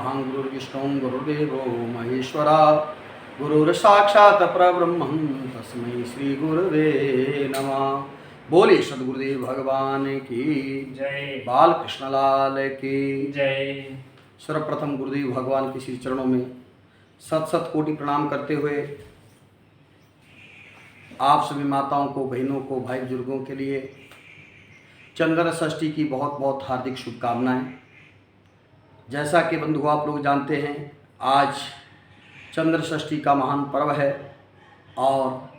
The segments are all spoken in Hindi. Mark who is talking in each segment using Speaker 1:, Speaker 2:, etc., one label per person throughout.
Speaker 1: गुरुर्ब्रह्मा गुरुर्विष्णु गुरुर्देवो महेश्वरा गुरुर्साक्षात् परब्रह्मं तस्मै श्री गुरुवे नमः। बोले सदगुरुदेव भगवान की
Speaker 2: जय।
Speaker 1: बाल कृष्णलाल की
Speaker 2: जय।
Speaker 1: सर्वप्रथम गुरुदेव भगवान के श्री चरणों में सत सत कोटि प्रणाम करते हुए आप सभी माताओं को, बहनों को, भाई बुजुर्गों के लिए चंद्र षष्ठी की बहुत बहुत हार्दिक शुभकामनाएं। जैसा कि बंधु आप लोग जानते हैं, आज चंद्र षष्ठी का महान पर्व है और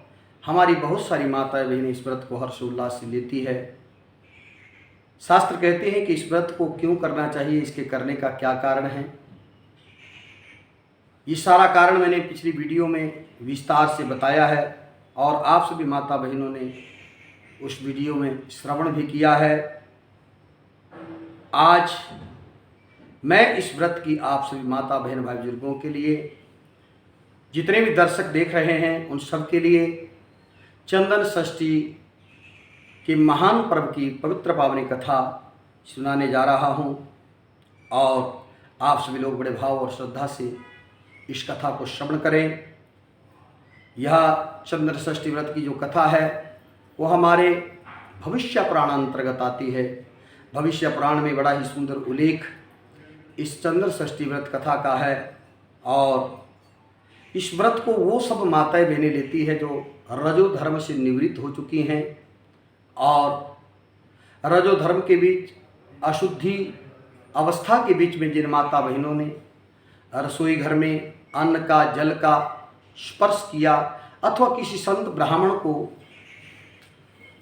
Speaker 1: हमारी बहुत सारी माताएं बहनें इस व्रत को हर्षोल्लास से लेती है। शास्त्र कहते हैं कि इस व्रत को क्यों करना चाहिए, इसके करने का क्या कारण है। ये सारा कारण मैंने पिछली वीडियो में विस्तार से बताया है और आप सभी माता बहनों ने उस वीडियो में श्रवण भी किया है। आज मैं इस व्रत की आप सभी माता बहन भाई बुजुर्गों के लिए, जितने भी दर्शक देख रहे हैं उन सब के लिए चंदन षष्ठी के महान पर्व की पवित्र पावनी कथा सुनाने जा रहा हूं और आप सभी लोग बड़े भाव और श्रद्धा से इस कथा को श्रवण करें। यह चंद्र षष्ठी व्रत की जो कथा है वो हमारे भविष्य पुराण अंतर्गत आती है। भविष्य पुराण में बड़ा ही सुंदर उल्लेख इस चंद्र षष्ठी व्रत कथा का है और इस व्रत को वो सब माताएं बहनें लेती है जो रजो धर्म से निवृत्त हो चुकी हैं और रजो धर्म के बीच अशुद्धि अवस्था के बीच में जिन माता बहनों ने रसोई घर में अन्न का, जल का स्पर्श किया अथवा किसी संत ब्राह्मण को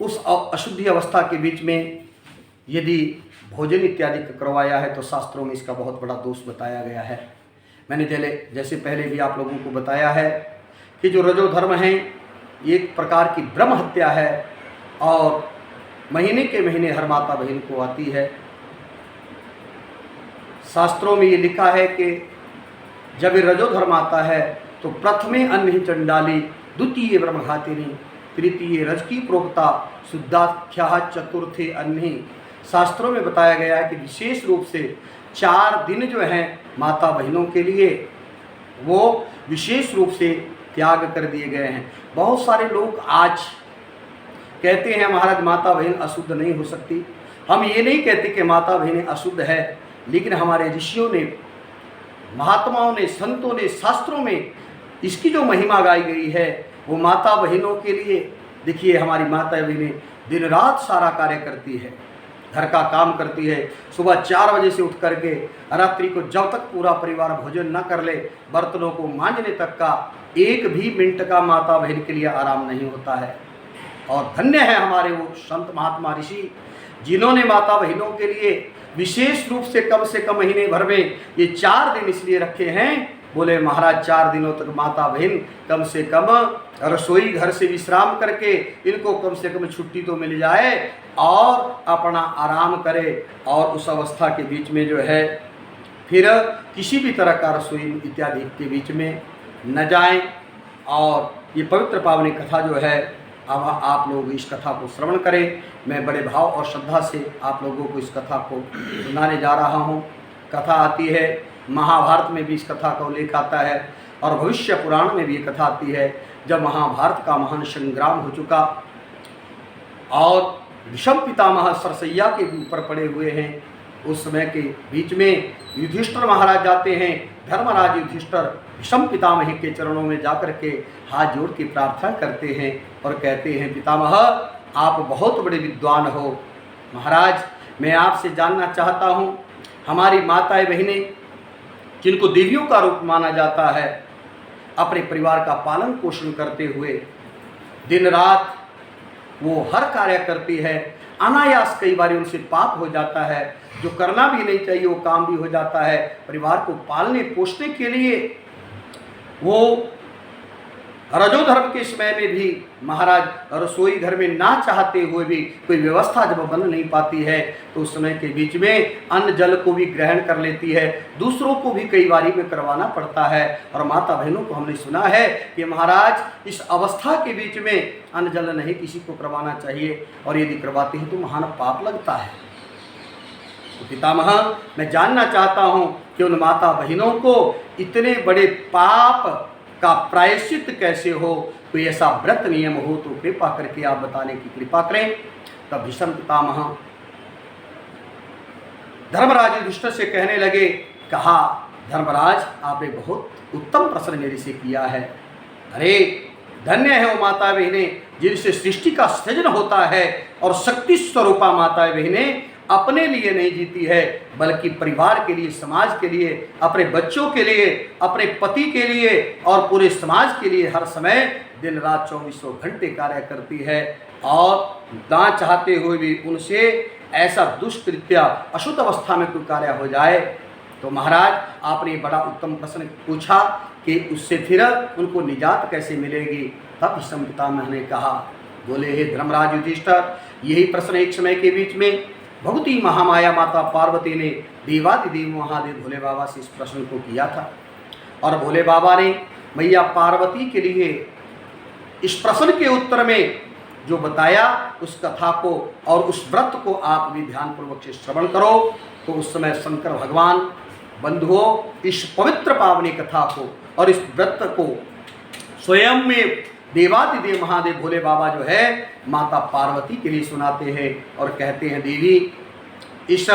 Speaker 1: उस अशुद्धि अवस्था के बीच में यदि भोजन इत्यादि करवाया है तो शास्त्रों में इसका बहुत बड़ा दोष बताया गया है। मैंने जैसे पहले भी आप लोगों को बताया है कि जो रजो धर्म है एक प्रकार की ब्रह्म हत्या है और महीने के महीने हर माता बहन को आती है। शास्त्रों में ये लिखा है कि जब रजो धर्म आता है तो प्रथमे अन्हि चंडाली, द्वितीय ब्रह्मघातिनी, तृतीय रजकी प्रोक्ता, शुद्धाख्या चतुर्थे अन्हि। शास्त्रों में बताया गया है कि विशेष रूप से 4 दिन जो हैं माता बहनों के लिए वो विशेष रूप से त्याग कर दिए गए हैं। बहुत सारे लोग आज कहते हैं महाराज माता बहन अशुद्ध नहीं हो सकती। हम ये नहीं कहते कि माता बहनें अशुद्ध है, लेकिन हमारे ऋषियों ने, महात्माओं ने, संतों ने, शास्त्रों में इसकी जो महिमा गाई गई है वो माता बहनों के लिए। देखिए हमारी माता बहनें दिन रात सारा कार्य करती है, घर का काम करती है। सुबह 4 बजे से उठ करके रात्रि को जब तक पूरा परिवार भोजन न कर ले, बर्तनों को मांजने तक का 1 भी मिनट का माता बहन के लिए आराम नहीं होता है। और धन्य है हमारे वो संत महात्मा ऋषि जिन्होंने माता बहनों के लिए विशेष रूप से कम महीने भर में ये 4 दिन इसलिए रखे हैं। बोले महाराज 4 दिनों तक माता बहन कम से कम रसोई घर से विश्राम करके इनको कम से कम छुट्टी तो मिल जाए और अपना आराम करे और उस अवस्था के बीच में जो है फिर किसी भी तरह का रसोई इत्यादि के बीच में न जाएं। और ये पवित्र पावनी कथा जो है अब आप लोग इस कथा को श्रवण करें। मैं बड़े भाव और श्रद्धा से आप लोगों को इस कथा को सुनाने जा रहा हूँ। कथा आती है महाभारत में भी, इस कथा का उल्लेख आता है और भविष्य पुराण में भी ये कथा आती है। जब महाभारत का महान संग्राम हो चुका और भीष्म पितामह सरसैया के ऊपर पड़े हुए हैं, उस समय के बीच में युधिष्ठिर महाराज जाते हैं। धर्मराज युधिष्ठिर भीष्म पितामह के चरणों में जाकर के हाथ जोड़ के प्रार्थना करते हैं और कहते हैं, पितामह आप बहुत बड़े विद्वान हो, महाराज मैं आपसे जानना चाहता हूँ, हमारी माताएं बहनें जिनको देवियों का रूप माना जाता है, अपने परिवार का पालन पोषण करते हुए दिन रात वो हर कार्य करती है, अनायास कई बार उनसे पाप हो जाता है, जो करना भी नहीं चाहिए वो काम भी हो जाता है। परिवार को पालने पोषने के लिए वो रजो धर्म के समय में भी महाराज रसोई घर में ना चाहते हुए भी कोई व्यवस्था जब बन नहीं पाती है तो उस समय के बीच में अन्न जल को भी ग्रहण कर लेती है, दूसरों को भी कई बारी में करवाना पड़ता है। और माता बहनों को हमने सुना है कि महाराज इस अवस्था के बीच में अन्न जल नहीं किसी को करवाना चाहिए और यदि करवाते हैं तो महान पाप लगता है। तो पितामह, मैं जानना चाहता हूँ कि उन माता बहनों को इतने बड़े पाप का प्रायश्चित कैसे हो, कोई ऐसा व्रत नियम हो तो कृपा करके आप बताने की कृपा करें। तब भीष्म पितामह धर्मराज युधिष्ठिर से कहने लगे, कहा धर्मराज, आपने बहुत उत्तम प्रश्न मेरे से किया है। अरे धन्य है वो माता बहनें जिनसे सृष्टि का सृजन होता है और शक्ति स्वरूपा माता बहनें अपने लिए नहीं जीती है बल्कि परिवार के लिए, समाज के लिए, अपने बच्चों के लिए, अपने पति के लिए और पूरे समाज के लिए हर समय दिन रात 24 घंटे कार्य करती है। और ना चाहते हुए भी उनसे ऐसा दुष्कृत्य अशुद्ध अवस्था में कोई कार्य हो जाए तो महाराज आपने बड़ा उत्तम प्रश्न पूछा कि उससे फिर उनको निजात कैसे मिलेगी। तब भीष्म पितामह ने कहा, बोले हे धर्मराज युधिष्ठिर, यही प्रश्न एक समय के बीच में भगवती महामाया माता पार्वती ने देवादिदेव महादेव भोले बाबा से इस प्रश्न को किया था। और भोले बाबा ने मैया पार्वती के लिए इस प्रश्न के उत्तर में जो बताया उस कथा को और उस व्रत को आप भी ध्यानपूर्वक से श्रवण करो। तो उस समय शंकर भगवान बंधुओं इस पवित्र पावनी कथा को और इस व्रत को स्वयं में देवादिदेव महादेव भोले बाबा जो है माता पार्वती के लिए सुनाते हैं और कहते हैं, देवी इस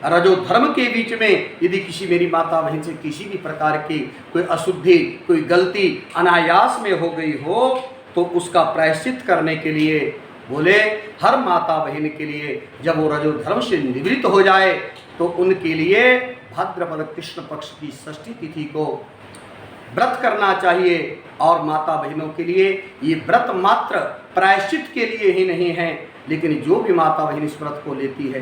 Speaker 1: रजो धर्म के बीच में यदि किसी मेरी माता बहन से किसी भी प्रकार की कोई अशुद्धि, कोई गलती अनायास में हो गई हो तो उसका प्रायश्चित करने के लिए बोले हर माता बहन के लिए जब वो रजो धर्म से निवृत्त हो जाए तो उनके लिए भाद्रपद कृष्ण पक्ष की षष्ठी तिथि को व्रत करना चाहिए। और माता बहनों के लिए ये व्रत मात्र प्रायश्चित के लिए ही नहीं है, लेकिन जो भी माता बहन इस व्रत को लेती है,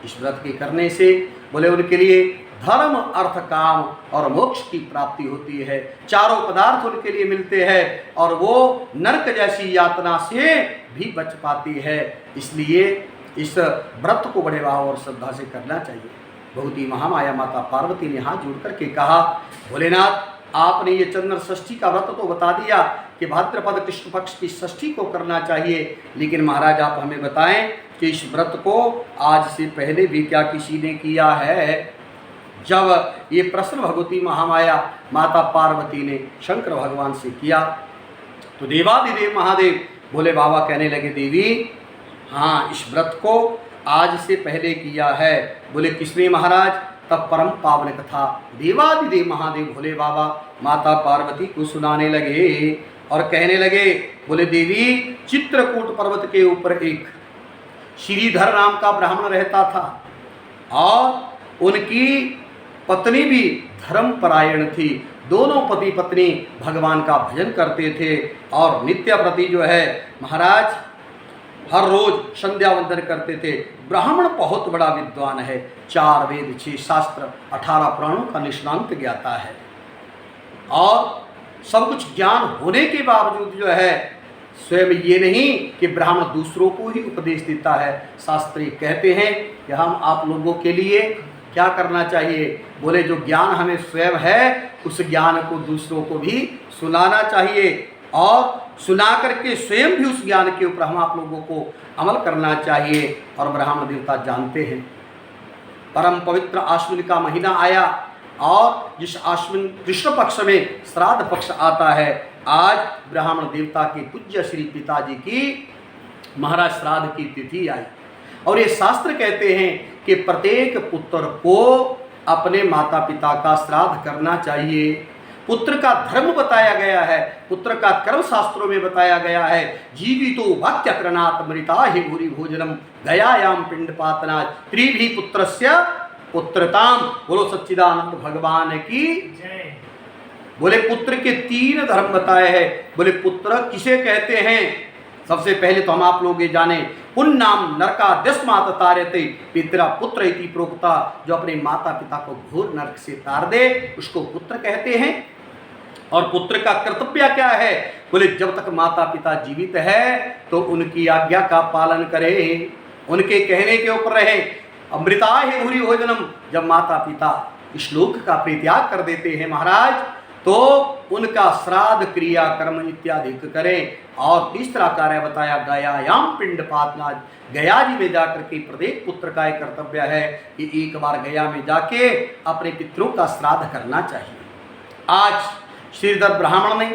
Speaker 1: इस व्रत के करने से बोले उनके लिए धर्म, अर्थ, काम और मोक्ष की प्राप्ति होती है। चारों पदार्थ उनके लिए मिलते हैं और वो नरक जैसी यातना से भी बच पाती है। इसलिए इस व्रत को बड़े भाव और श्रद्धा से करना चाहिए। भगवती महामाया माता पार्वती ने हाथ जोड़ करके कहा, भोलेनाथ आपने ये चंद्र षष्ठी का व्रत तो बता दिया कि भाद्रपद कृष्ण पक्ष की षष्ठी को करना चाहिए, लेकिन महाराज आप हमें बताएं कि इस व्रत को आज से पहले भी क्या किसी ने किया है? जब ये प्रश्न भगवती महामाया माता पार्वती ने शंकर भगवान से किया तो देवादिदेव महादेव भोले बाबा कहने लगे, देवी हाँ इस व्रत को आज से पहले किया है। बोले किसने महाराज? तब परम पावन कथा देवादिदेव महादेव भोले बाबा माता पार्वती को सुनाने लगे और कहने लगे, बोले देवी चित्रकूट पर्वत के ऊपर एक श्रीधर नाम का ब्राह्मण रहता था और उनकी पत्नी भी धर्मपरायण थी। दोनों पति पत्नी भगवान का भजन करते थे और नित्य प्रति जो है महाराज हर रोज संध्या वंदन करते थे। ब्राह्मण बहुत बड़ा विद्वान है, 4 वेद 6 शास्त्र 18 पुराणों का निष्णांत ज्ञाता है और सब कुछ ज्ञान होने के बावजूद जो है स्वयं ये नहीं कि ब्राह्मण दूसरों को ही उपदेश देता है। शास्त्री कहते हैं कि हम आप लोगों के लिए क्या करना चाहिए? बोले जो ज्ञान हमें स्वयं है उस ज्ञान को दूसरों को भी सुनाना चाहिए और सुना करके स्वयं भी उस ज्ञान के ऊपर हम आप लोगों को अमल करना चाहिए। और ब्राह्मण देवता जानते हैं परम पवित्र आश्विन का महीना आया और जिस आश्विन कृष्ण पक्ष में श्राद्ध पक्ष आता है, आज ब्राह्मण देवता के पूज्य श्री पिताजी की महाराज श्राद्ध की तिथि आई और ये शास्त्र कहते हैं कि प्रत्येक पुत्र को अपने माता पिता का श्राद्ध करना चाहिए। पुत्र का धर्म बताया गया है, पुत्र का कर्म शास्त्रों में बताया गया है। जीवितो वाक्यक्रणात् मृता हि भूरि भोजनम गयायाम पिंडपातना त्रिभी पुत्रस्य पुत्रताम। बोलो सच्चिदानंद भगवान की जय। बोले पुत्र के 3 धर्म बताए हैं। बोले पुत्र किसे कहते हैं? सबसे पहले तो हम आप लोग ये जाने, पुन्नाम नरकाद्यस्मात् तारयते पितरा पुत्र इति प्रोक्ता। जो अपने माता पिता को घोर नरक से तार दे उसको पुत्र कहते हैं। और पुत्र का कर्तव्य क्या है? बोले जब तक माता पिता जीवित है तो उनकी आज्ञा का पालन करे, उनके कहने के ऊपर रहे। अमृता ही भूरि भोजनम, जब माता पिता इस लोक का परित्याग कर देते हैं महाराज तो उनका श्राद्ध क्रिया कर्म इत्यादि करें। और तीसरा कार्य बताया गयायाम पिंडपात। गया जी में जाकर के प्रत्येक पुत्र का एक कर्तव्य है कि एक बार गया में जाके अपने पितरों का श्राद्ध करना चाहिए। आज श्रीधर ब्राह्मण ने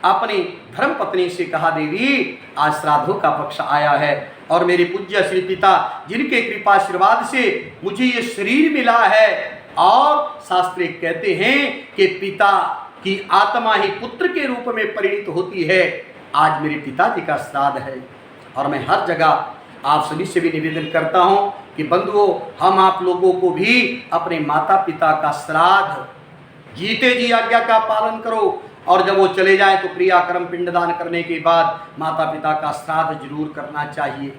Speaker 1: अपनी धर्म पत्नी से कहा, देवी आज श्राद्धों का पक्ष आया है और मेरे पूज्य श्री पिता जिनके कृपा आशीर्वाद से मुझे ये शरीर मिला है, और शास्त्र कहते हैं कि पिता की आत्मा ही पुत्र के रूप में परिणित होती है। आज मेरे पिताजी का श्राद्ध है और मैं हर जगह आप सभी से भी निवेदन करता हूं कि बंधुओं, हम आप लोगों को भी अपने माता पिता का श्राद्ध जीते जी आज्ञा का पालन करो, और जब वो चले जाए तो क्रियाक्रम पिंडदान करने के बाद माता पिता का श्राद्ध जरूर करना चाहिए।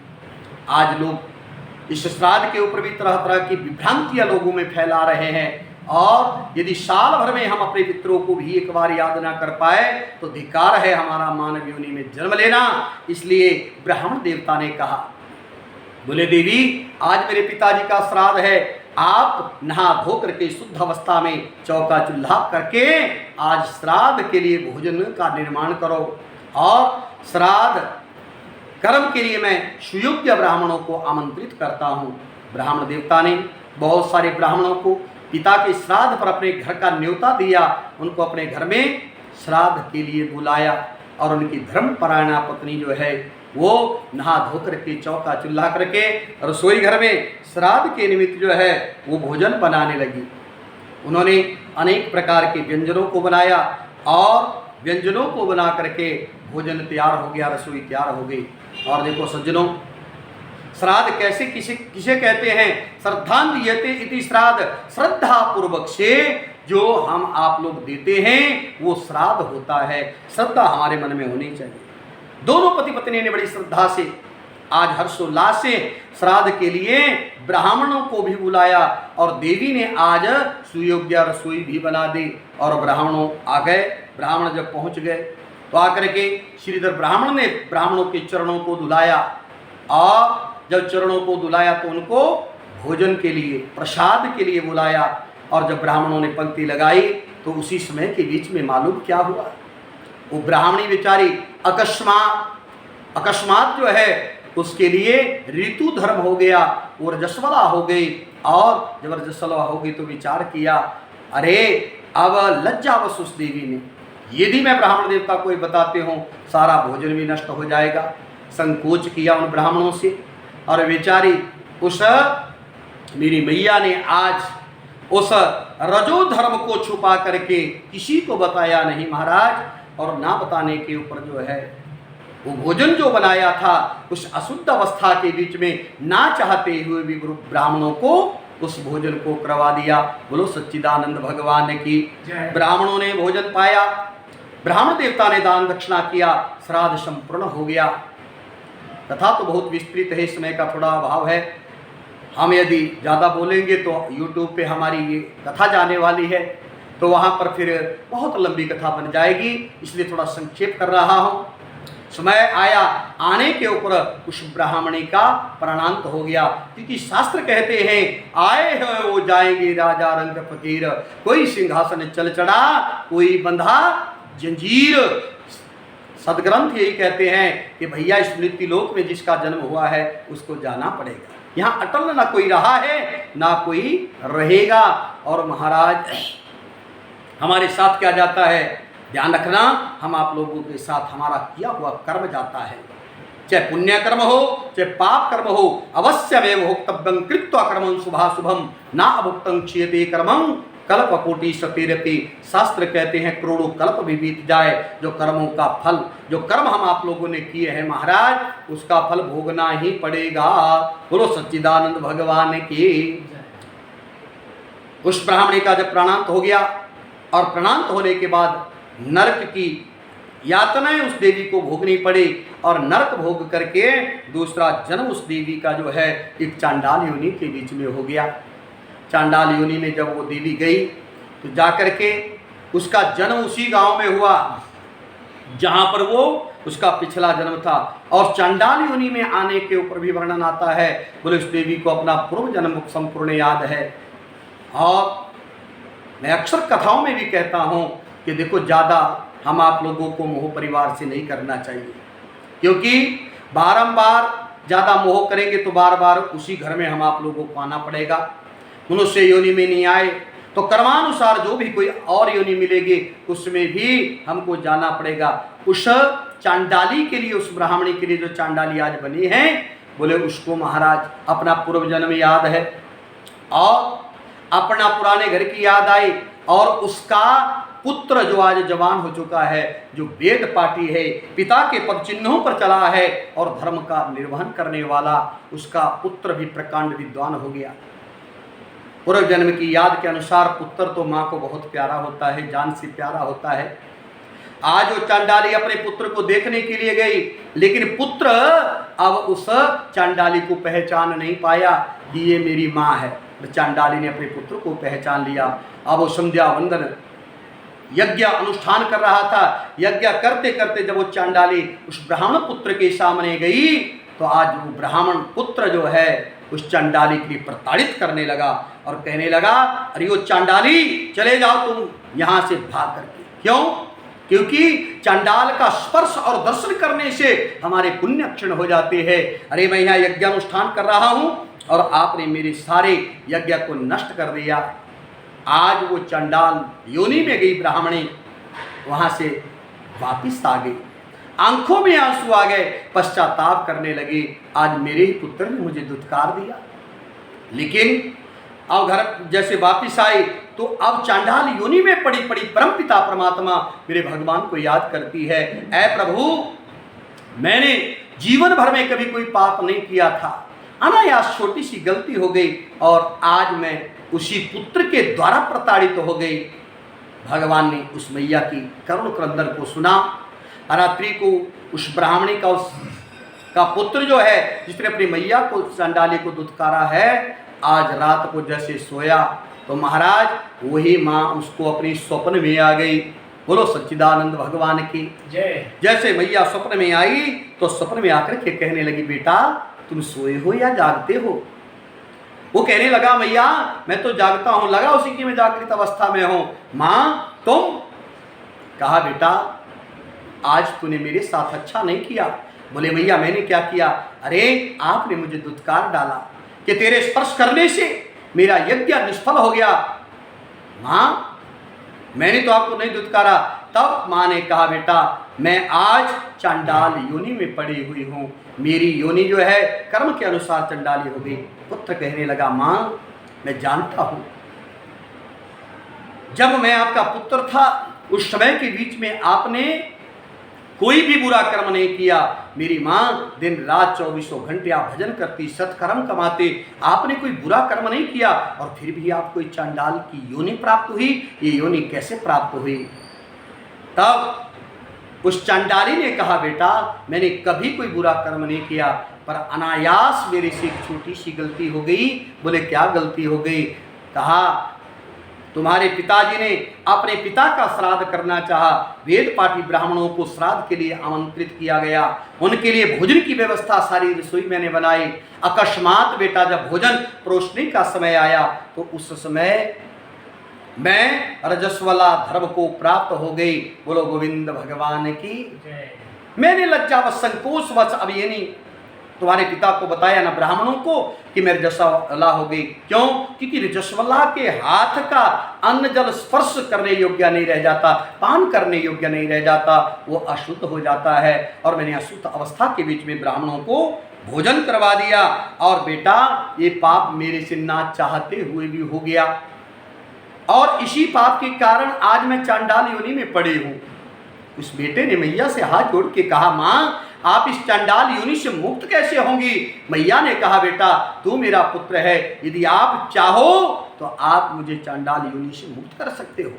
Speaker 1: आज लोग इस श्राद्ध के ऊपर भी तरह तरह की विभ्रांतियां लोगों में फैला रहे हैं, और यदि साल भर में हम अपने पितरों को भी एक बार याद ना कर पाए तो धिक्कार है हमारा मानव योनि में जन्म लेना। इसलिए ब्राह्मण देवता ने कहा, बोले देवी आज मेरे पिताजी का श्राद्ध है, आप नहा धो करके शुद्ध अवस्था में चौका चूल्हा करके आज श्राद्ध के लिए भोजन का निर्माण करो, और श्राद्ध कर्म के लिए मैं सुयोग्य ब्राह्मणों को आमंत्रित करता हूँ। ब्राह्मण देवता ने बहुत सारे ब्राह्मणों को पिता के श्राद्ध पर अपने घर का न्योता दिया, उनको अपने घर में श्राद्ध के लिए बुलाया, और उनकी धर्मपरायणा पत्नी जो है वो नहा धो करके चौका चूल्हा करके रसोई घर में श्राद्ध के निमित्त जो है वो भोजन बनाने लगी। उन्होंने अनेक प्रकार के व्यंजनों को बनाया, और व्यंजनों को बना करके भोजन तैयार हो गया, रसोई तैयार हो गई। और देखो सज्जनों, श्राद्ध कैसे किसे कहते हैं? श्रद्धांदियते इति श्राद्ध, श्रद्धा पूर्वक से जो हम आप लोग देते हैं वो श्राद्ध होता है। श्रद्धा हमारे मन में होनी चाहिए। दोनों पति पत्नी ने बड़ी श्रद्धा से आज हर्षोल्लास से श्राद्ध के लिए ब्राह्मणों को भी बुलाया, और देवी ने आज सुयोग्य रसोई भी बना दी, और ब्राह्मणों आ गए। ब्राह्मण जब पहुंच गए तो आकर के श्रीधर ब्राह्मण ने ब्राह्मणों के चरणों को धुलाया, और जब चरणों को धुलाया तो उनको भोजन के लिए प्रसाद के लिए बुलाया। और जब ब्राह्मणों ने पंक्ति लगाई तो उसी समय के बीच में मालूम क्या हुआ, वो ब्राह्मणी बेचारी अकस्मात जो है उसके लिए ऋतु धर्म हो गया, वो रजस्वला हो गई, और जब रजस्वला हो गई तो विचार किया, अरे अब लज्जावश उस देवी ने, यदि मैं ब्राह्मण देवता को बताते हूँ सारा भोजन भी नष्ट हो जाएगा। संकोच किया उन ब्राह्मणों से, और बेचारी उस मेरी मैया ने आज उस रजो धर्म को छुपा करके किसी को बताया नहीं महाराज, और ना बताने के ऊपर जो है वो भोजन जो बनाया था उस अशुद्ध अवस्था के बीच में ना चाहते हुए भी ब्राह्मणों को उस भोजन को करवा दिया। बोलो सच्चिदानंद भगवान की। ब्राह्मणों ने भोजन पाया, ब्राह्मण देवता ने दान दक्षिणा किया, श्राद्ध संपूर्ण हो गया। कथा तो बहुत विस्तृत है, समय का थोड़ा अभाव है, हम यदि ज़्यादा बोलेंगे तो YouTube पे हमारी ये कथा जाने वाली है, तो वहाँ पर फिर बहुत लंबी कथा बन जाएगी, इसलिए थोड़ा संक्षेप कर रहा हूँ। समय आया आने के ऊपर उस ब्राह्मणी का प्राणांत हो गया, क्योंकि शास्त्र कहते हैं आए हैं वो जाएंगे राजा रंग फकीर, कोई सिंहासन चल चढ़ा कोई बंधा जंजीर। सदग्रंथ यही कहते हैं कि भैया इस मृत्यु लोक में जिसका जन्म हुआ है उसको जाना पड़ेगा, यहाँ अटल ना कोई रहा है ना कोई रहेगा। और महाराज हमारे साथ क्या जाता है, ध्यान रखना, हम आप लोगों के साथ हमारा किया हुआ कर्म जाता है, चाहे पुण्य कर्म हो चाहे पाप कर्म हो, अवश्यमेव भोक्तव्यं कृत्वा कर्मं शुभाशुभम ना अभुक्तं क्षीयते कर्मं कल्प कोटि सतेरपि। शास्त्र कहते हैं करोड़ों कल्प भी बीत जाए, जो कर्मों का फल, जो कर्म हम आप लोगों ने किए हैं महाराज, उसका फल भोगना ही पड़ेगा। बोलो सच्चिदानंद भगवान की। उस ब्राह्मणी का जब प्राणांत हो गया, और प्राणांत होने के बाद नरक की यातनाएं उस देवी को भोगनी पड़ी, और नरक भोग करके दूसरा जन्म उस देवी का जो है एक चांडाल योनि के बीच में हो गया। चांडाल योनि में जब वो देवी गई तो जाकर के उसका जन्म उसी गांव में हुआ जहां पर वो उसका पिछला जन्म था। और चांडाल योनि में आने के ऊपर भी वर्णन आता है, बोले उस देवी को अपना पूर्व जन्म संपूर्ण याद है। और मैं अक्सर कथाओं में भी कहता हूँ कि देखो ज़्यादा हम आप लोगों को मोह परिवार से नहीं करना चाहिए, क्योंकि बारंबार ज़्यादा मोह करेंगे तो बार बार उसी घर में हम आप लोगों को आना पड़ेगा। मनुष्य योनि में नहीं आए तो कर्मानुसार जो भी कोई और योनि मिलेगी उसमें भी हमको जाना पड़ेगा। उस चांडाली के लिए, उस ब्राह्मणी के लिए जो चांडाली आज बनी है, बोले उसको महाराज अपना पूर्व जन्म याद है और अपना पुराने घर की याद आई, और उसका पुत्र जो आज जवान हो चुका है, जो वेद पाठी है, पिता के पद चिन्हों पर चला है और धर्म का निर्वहन करने वाला, उसका पुत्र भी प्रकांड विद्वान हो गया। पूर्व जन्म की याद के अनुसार पुत्र तो माँ को बहुत प्यारा होता है, जान से प्यारा होता है। आज वो चांडाली अपने पुत्र को देखने के लिए गई, लेकिन पुत्र अब उस चांडाली को पहचान नहीं पाया कि ये मेरी माँ है। चांडाली ने अपने पुत्र को पहचान लिया। अब वो संध्या वंदन यज्ञ अनुष्ठान कर रहा था। यज्ञ करते करते जब वो चांडाली उस ब्राह्मण पुत्र के सामने गई तो आज वो ब्राह्मण पुत्र जो है उस चांडाली के लिए प्रताड़ित करने लगा और कहने लगा, अरे वो चांडाली चले जाओ तुम यहाँ से भाग करके। क्यों? क्योंकि चांडाल का स्पर्श और दर्शन करने से हमारे पुण्य क्षीण हो जाते हैं। अरे मैं यहाँ यज्ञ अनुष्ठान कर रहा हूँ और आपने मेरे सारे यज्ञ को नष्ट कर दिया। आज वो चांडाल योनि में गई ब्राह्मणी, वहाँ से वापिस आ गई, आंखों में आंसू आ गए, पश्चाताप करने लगी, आज मेरे ही पुत्र ने मुझे दुत्कार दिया। लेकिन अब घर जैसे वापिस आई तो अब चांडाल योनि में पड़ी पड़ी परमपिता परमात्मा मेरे भगवान को याद करती है। ऐ प्रभु, मैंने जीवन भर में कभी कोई पाप नहीं किया था, अनायास छोटी सी गलती हो गई और आज मैं उसी पुत्र के द्वारा प्रताड़ित हो गई। भगवान ने उस मैया की करुण क्रंदन को सुना। रात्रि को उस ब्राह्मणी का पुत्र जो है, जिसने अपनी मैया को चांडाली को दुत्कारा है, आज रात को जैसे सोया तो महाराज वही माँ उसको अपनी स्वप्न में आ गई। बोलो सच्चिदानंद भगवान की जय। जैसे मैया स्वप्न में आई तो स्वप्न में आकर के कहने लगी, बेटा तुम सोए हो या जागते हो? वो कहने लगा, मैया मैं तो जागता हूँ, लगा उसी की मैं जागृत अवस्था में हूँ। माँ तुम? कहा, बेटा आज तूने मेरे साथ अच्छा नहीं किया। बोले, मैया मैंने क्या किया? अरे आपने मुझे दुत्कार डाला कि तेरे स्पर्श करने से मेरा यज्ञ निष्फल हो गया। माँ मैंने तो आपको नहीं दुत्कारा। तब माँ ने कहा, बेटा मैं आज चांडाल योनि में पड़ी हुई हूँ, मेरी योनि जो है कर्म के अनुसार चंडाली हो गई। पुत्र कहने लगा, माँ मैं जानता हूँ, जब मैं आपका पुत्र था उस समय के बीच में आपने कोई भी बुरा कर्म नहीं किया। मेरी माँ दिन रात 24 घंटे आप भजन करती, सत्कर्म कमाते, आपने कोई बुरा कर्म नहीं किया और फिर भी आपको चांडाल की योनि प्राप्त हुई। ये योनि कैसे प्राप्त हुई? तब उस चांडाली ने कहा, बेटा मैंने कभी कोई बुरा कर्म नहीं किया, पर अनायास मेरे से एक छोटी सी गलती हो गई। बोले, क्या गलती हो गई? कहा, तुम्हारे पिताजी ने अपने पिता का श्राद्ध करना चाहा। वेद पाठी ब्राह्मणों को श्राद्ध के लिए आमंत्रित किया गया, उनके लिए भोजन की व्यवस्था सारी रसोई मैंने बनाई। अकस्मात बेटा जब भोजन परोसने का समय आया तो उस समय मैं रजस्वला धर्म को प्राप्त हो गई। बोलो गोविंद भगवान की जय। मैंने लज्जावश संकोचवश अब ये नहीं तुम्हारे पिता को बताया ना ब्राह्मणों को कि मैं रजस्वला हो गई। क्यों? क्योंकि रजस्वला के हाथ का अन्न जल स्पर्श करने योग्य नहीं रह जाता, पान करने योग्य नहीं रह जाता, वो अशुद्ध हो जाता है। और मैंने अशुद्ध अवस्था के बीच में ब्राह्मणों को भोजन करवा दिया और बेटा ये पाप मेरे से ना चाहते हुए भी हो गया और इसी पाप के कारण आज मैं चांडाल योनि में पड़ी हूँ। उस बेटे ने मैया से हाथ जोड़ के कहा, माँ आप इस चांडाल योनि से मुक्त कैसे होंगी? मैया ने कहा, बेटा तू मेरा पुत्र है, यदि आप चाहो तो आप मुझे चांडाल योनि से मुक्त कर सकते हो।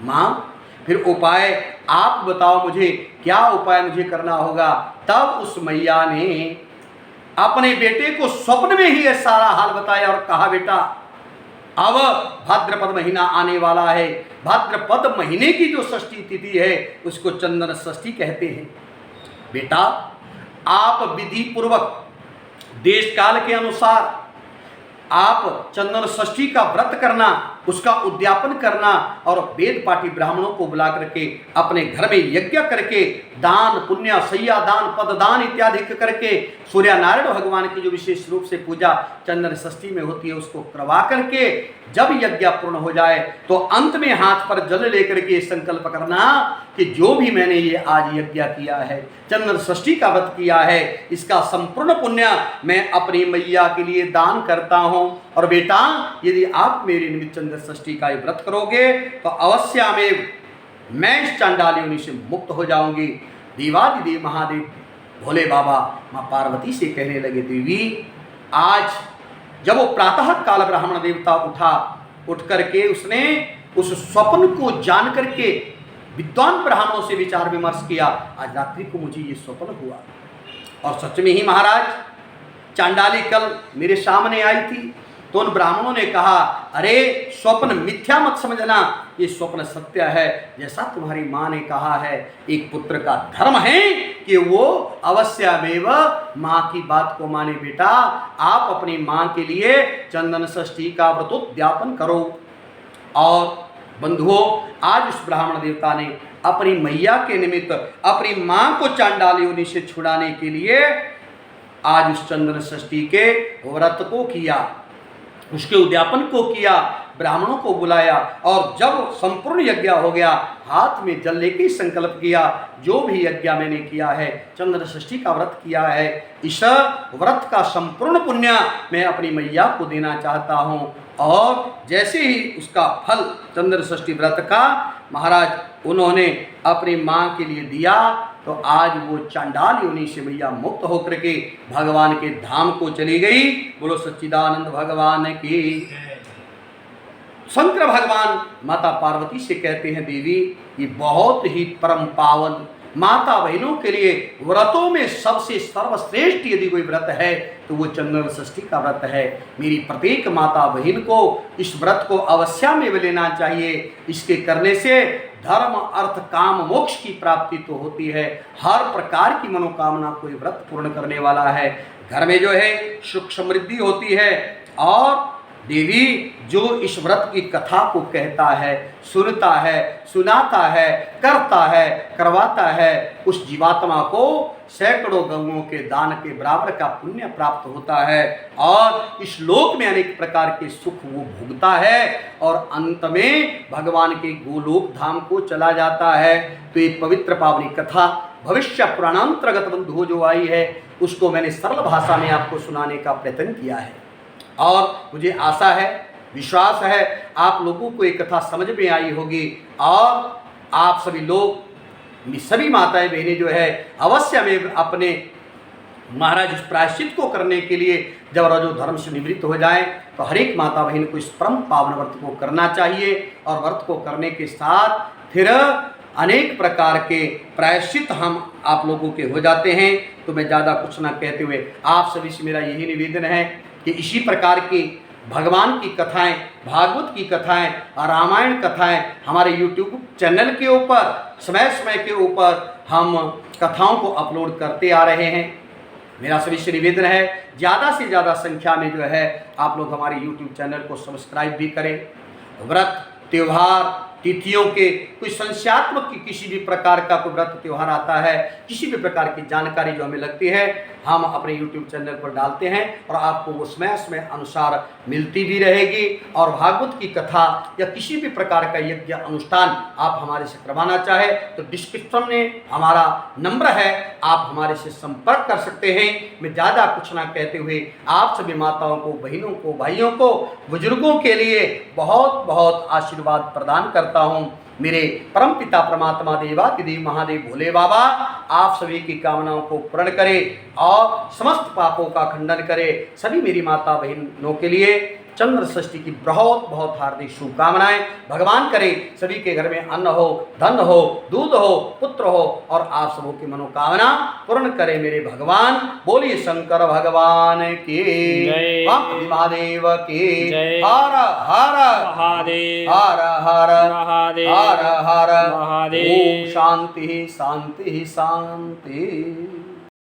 Speaker 1: माँ फिर उपाय आप बताओ मुझे, क्या उपाय मुझे करना होगा? तब उस मैया ने अपने बेटे को स्वप्न में ही यह सारा हाल बताया और कहा, बेटा अब भाद्रपद महीना आने वाला है, भाद्रपद महीने की जो षष्ठी तिथि है उसको चंदन षष्ठी कहते हैं। बेटा आप विधि पूर्वक देश काल के अनुसार आप चंदन षष्ठी का व्रत करना उसका उद्यापन करना और वेद पाठी ब्राह्मणों को बुला करके अपने घर में यज्ञ करके दान पुण्य सैया दान पद दान इत्यादि करके सूर्य नारायण भगवान की जो विशेष रूप से पूजा चंद्र षष्ठी में होती है उसको करवा करके जब यज्ञ पूर्ण हो जाए तो अंत में हाथ पर जल लेकर के संकल्प करना कि जो भी मैंने ये आज यज्ञ किया है चंद्र षष्ठी का व्रत किया है इसका संपूर्ण पुण्य मैं अपनी मैया के लिए दान करता हूं। और बेटा यदि आप मेरे निमित्त चंद्र षष्ठी का व्रत करोगे तो अवश्य मैं इस चांडाल योनि से मुक्त हो जाऊंगी। देवादिदेव महादेव भोले बाबा माँ पार्वती से कहने लगे, देवी आज जब वो प्रातः काल ब्राह्मण देवता उठ करके उसने उस स्वप्न को जान करके विद्वान ब्राह्मणों से विचार विमर्श किया, आज रात्रि को मुझे ये स्वप्न हुआ और सच में ही महाराज चांडाली कल मेरे सामने आई थी। तो उन ब्राह्मणों ने कहा, अरे स्वप्न मिथ्या मत समझना, ये स्वप्न सत्य है। जैसा तुम्हारी माँ ने कहा है, एक पुत्र का धर्म है कि वो अवश्यमेव माँ की बात को माने। बेटा आप अपनी माँ के लिए चंदन षष्ठी का व्रतोद्यापन करो। और बंधुओं आज उस ब्राह्मण देवता ने अपनी मैया के निमित्त अपनी माँ को चांडाल योनि से छुड़ाने के लिए आज उस चंदन षष्ठी के व्रत को किया, उसके उद्यापन को किया, ब्राह्मणों को बुलाया और जब संपूर्ण यज्ञ हो गया हाथ में जल लेके संकल्प किया, जो भी यज्ञ मैंने किया है चंद्र षष्ठी का व्रत किया है, इस व्रत का संपूर्ण पुण्य मैं अपनी मैया को देना चाहता हूँ। और जैसे ही उसका फल चंद्र षष्ठी व्रत का महाराज उन्होंने अपनी माँ के लिए दिया तो आज वो चांडाल योनि से मैया मुक्त होकर के भगवान के धाम को चली गई। बोलो सच्चिदानंद भगवान की। शंकर भगवान माता पार्वती से कहते हैं, देवी ये बहुत ही परम पावन माता बहनों के लिए व्रतों में सबसे सर्वश्रेष्ठ यदि कोई व्रत है तो वो चंद्र षष्ठी का व्रत है। मेरी प्रत्येक माता बहन को इस व्रत को अवश्य में लेना चाहिए। इसके करने से धर्म अर्थ काम मोक्ष की प्राप्ति तो होती है, हर प्रकार की मनोकामना कोई व्रत पूर्ण करने वाला है। घर में जो है सुख समृद्धि होती है। और देवी जो इस व्रत की कथा को कहता है, सुनता है, सुनाता है, करता है, करवाता है, उस जीवात्मा को सैकड़ों गौओं के दान के बराबर का पुण्य प्राप्त होता है और इस लोक में अनेक प्रकार के सुख वो भोगता है और अंत में भगवान के गोलोक धाम को चला जाता है। तो ये पवित्र पावनी कथा भविष्य पुराणांतर्गत बंधु जो आई है उसको मैंने सरल भाषा में आपको सुनाने का प्रयत्न किया है और मुझे आशा है, विश्वास है आप लोगों को ये कथा समझ में आई होगी। और आप सभी लोग सभी माताएं बहनें जो है अवश्य में अपने महाराज इस प्रायश्चित को करने के लिए जब रजो धर्म से निवृत्त हो जाएं तो हर एक माता बहन को इस परम पावन व्रत को करना चाहिए। और व्रत को करने के साथ फिर अनेक प्रकार के प्रायश्चित हम आप लोगों के हो जाते हैं। तो मैं ज़्यादा कुछ ना कहते हुए आप सभी से मेरा यही निवेदन है कि इसी प्रकार की भगवान की कथाएं, भागवत की कथाएं और रामायण कथाएं हमारे YouTube चैनल के ऊपर समय समय के ऊपर हम कथाओं को अपलोड करते आ रहे हैं। मेरा सभी से निवेदन है ज़्यादा से ज़्यादा संख्या में जो है आप लोग हमारे YouTube चैनल को सब्सक्राइब भी करें। व्रत त्यौहार तिथियों के कोई संस्यात्मक की किसी भी प्रकार का कोई व्रत त्यौहार आता है, किसी भी प्रकार की जानकारी जो हमें लगती है हम अपने YouTube चैनल पर डालते हैं और आपको वो समय समय अनुसार मिलती भी रहेगी। और भागवत की कथा या किसी भी प्रकार का यज्ञ अनुष्ठान आप हमारे से करवाना चाहे तो डिस्क्रिप्शन में हमारा नंबर है, आप हमारे से संपर्क कर सकते हैं। मैं ज़्यादा कुछ ना कहते हुए आप सभी माताओं को, बहनों को, भाइयों को, बुजुर्गों के लिए बहुत बहुत आशीर्वाद प्रदान करता हूँ। मेरे परम पिता परमात्मा देवादिदेव महादेव भोले बाबा आप सभी की कामनाओं को पूर्ण करे और समस्त पापों का खंडन करे। सभी मेरी माता बहनों के लिए चंद्र षष्ठी की बहुत बहुत हार्दिक शुभकामनाएं। भगवान करे सभी के घर में अन्न हो, धन हो, दूध हो, पुत्र हो और आप सबों की मनोकामना पूर्ण करे मेरे भगवान। बोलिए शंकर भगवान की जय, महादेव की जय। हर हर महादेव, हर हर महादेव, हर हर महादेव। ओम शांति शांति शांति।